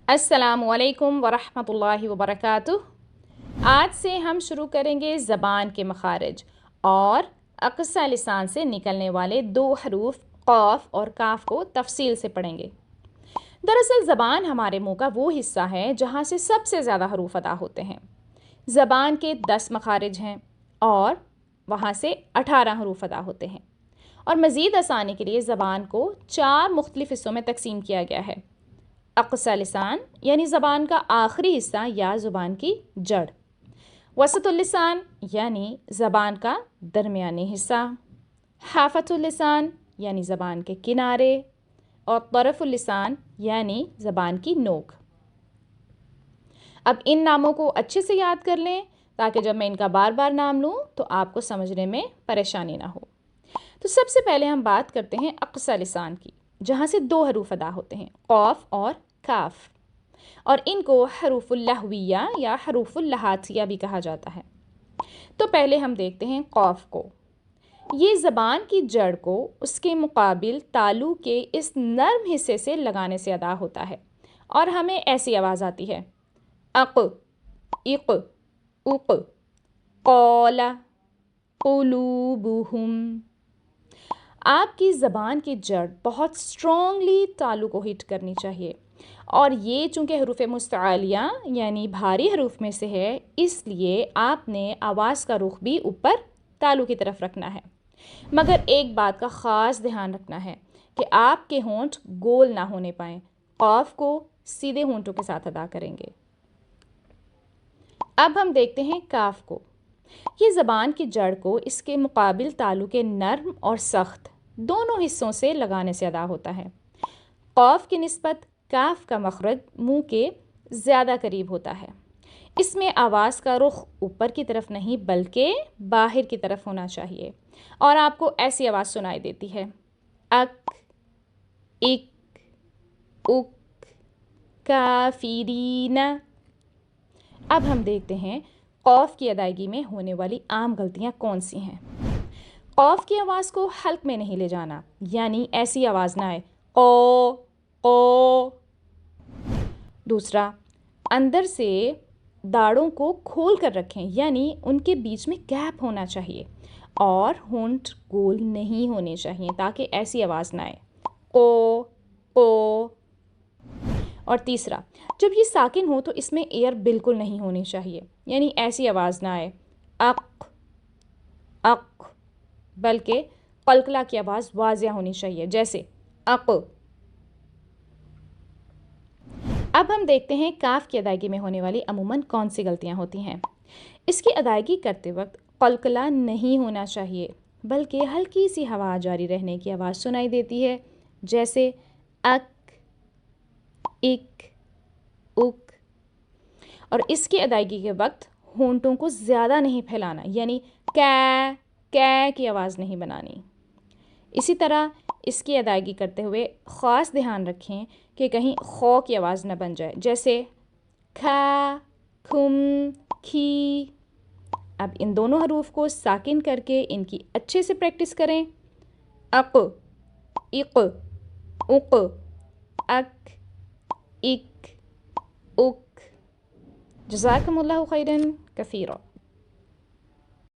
अस्सलामु अलैकुम वरहमतुल्लाहि वबरकातुह। आज से हम शुरू करेंगे ज़बान के मखारिज और अक़सा लिसान से निकलने वाले दो हरूफ क़ाफ़ और काफ़ को तफसील से पढ़ेंगे। दरअसल ज़बान हमारे मुंह का वो हिस्सा है जहाँ से सबसे ज़्यादा हरूफ अदा होते हैं। ज़बान के 10 मखारिज हैं और वहाँ से 18 हरूफ अदा होते हैं। और मज़ीद आसानी के लिए ज़बान को 4 मुख्तलिफ़ हिस्सों में तकसीम किया गया है। अक़सा लिसान यानी ज़बान का आखिरी हिस्सा या ज़ुबान की जड़, वसतुल लिसान यानी ज़बान का दरमियानी हिस्सा, हाफ़तुल लिसान यानी ज़बान के किनारे और तरफ़ुल लिसान यानी ज़बान की नोक। अब इन नामों को अच्छे से याद कर लें ताकि जब मैं इनका बार बार नाम लूँ तो आपको समझने में परेशानी ना हो। तो सबसे पहले हम बात करते हैं अक़सा लिसान की, जहाँ से 2 हरूफ अदा होते हैं, क़ाफ़ और काफ़, और इनको हरूफुल लहविया या हरूफुल लहातिया भी कहा जाता है। तो पहले हम देखते हैं क़ाफ़ को। ये ज़बान की जड़ को उसके मुकाबिल तालू के इस नर्म हिस्से से लगाने से अदा होता है और हमें ऐसी आवाज़ आती है, अक़, इक़, उक़, क़ौला, क़ुलूबुहुम। आपकी ज़बान की जड़ बहुत स्ट्रॉन्गली तालू को हिट करनी चाहिए और ये चूँकि हरूफ मुस्तआलिया यानी भारी हरूफ में से है, इसलिए आपने आवाज़ का रुख भी ऊपर तालू की तरफ रखना है। मगर एक बात का ख़ास ध्यान रखना है कि आपके होंठ गोल ना होने पाएँ। क़ाफ़ को सीधे होंठों के साथ अदा करेंगे। अब हम देखते हैं काफ़ को। ये ज़बान की जड़ को इसके मुकाबिल तालू के नर्म और सख्त दोनों हिस्सों से लगाने से अदा होता है। क़ाफ़ की निस्बत काफ़ का मखरज मुंह के ज़्यादा करीब होता है। इसमें आवाज़ का रुख ऊपर की तरफ नहीं बल्कि बाहर की तरफ होना चाहिए और आपको ऐसी आवाज़ सुनाई देती है, अक, इक, उक, काफिरीना। अब हम देखते हैं क़ाफ़ की अदायगी में होने वाली आम गलतियाँ कौन सी हैं। क़ाफ़ की आवाज़ को हल्क में नहीं ले जाना, यानी ऐसी आवाज़ ना आए ओ ओ। दूसरा, अंदर से दाढ़ों को खोल कर रखें, यानी उनके बीच में गैप होना चाहिए और होंठ गोल नहीं होने चाहिए ताकि ऐसी आवाज़ ना आए ओ। और तीसरा, जब ये साकिन हो तो इसमें एयर बिल्कुल नहीं होनी चाहिए, यानी ऐसी आवाज़ ना आए अक अक, बल्कि कलकला की आवाज़ वाज़िया होनी चाहिए, जैसे अक। अब हम देखते हैं काफ़ की अदायगी में होने वाली अमूमन कौन सी गलतियां होती हैं। इसकी अदायगी करते वक्त कलकला नहीं होना चाहिए बल्कि हल्की सी हवा जारी रहने की आवाज़ सुनाई देती है, जैसे अक, इक, उक। और इसकी अदायगी के वक्त होंठों को ज़्यादा नहीं फैलाना, यानी कै की आवाज़ नहीं बनानी। इसी तरह इसकी अदायगी करते हुए ख़ास ध्यान रखें कि कहीं खौ की आवाज़ न बन जाए, जैसे खा, खुम, खी। अब इन दोनों हरूफ को साकिन करके इनकी अच्छे से प्रैक्टिस करें, अक, इक, उक, अक, इक, उक। जज़ाकमुल्लाहु खैरन कसीरा।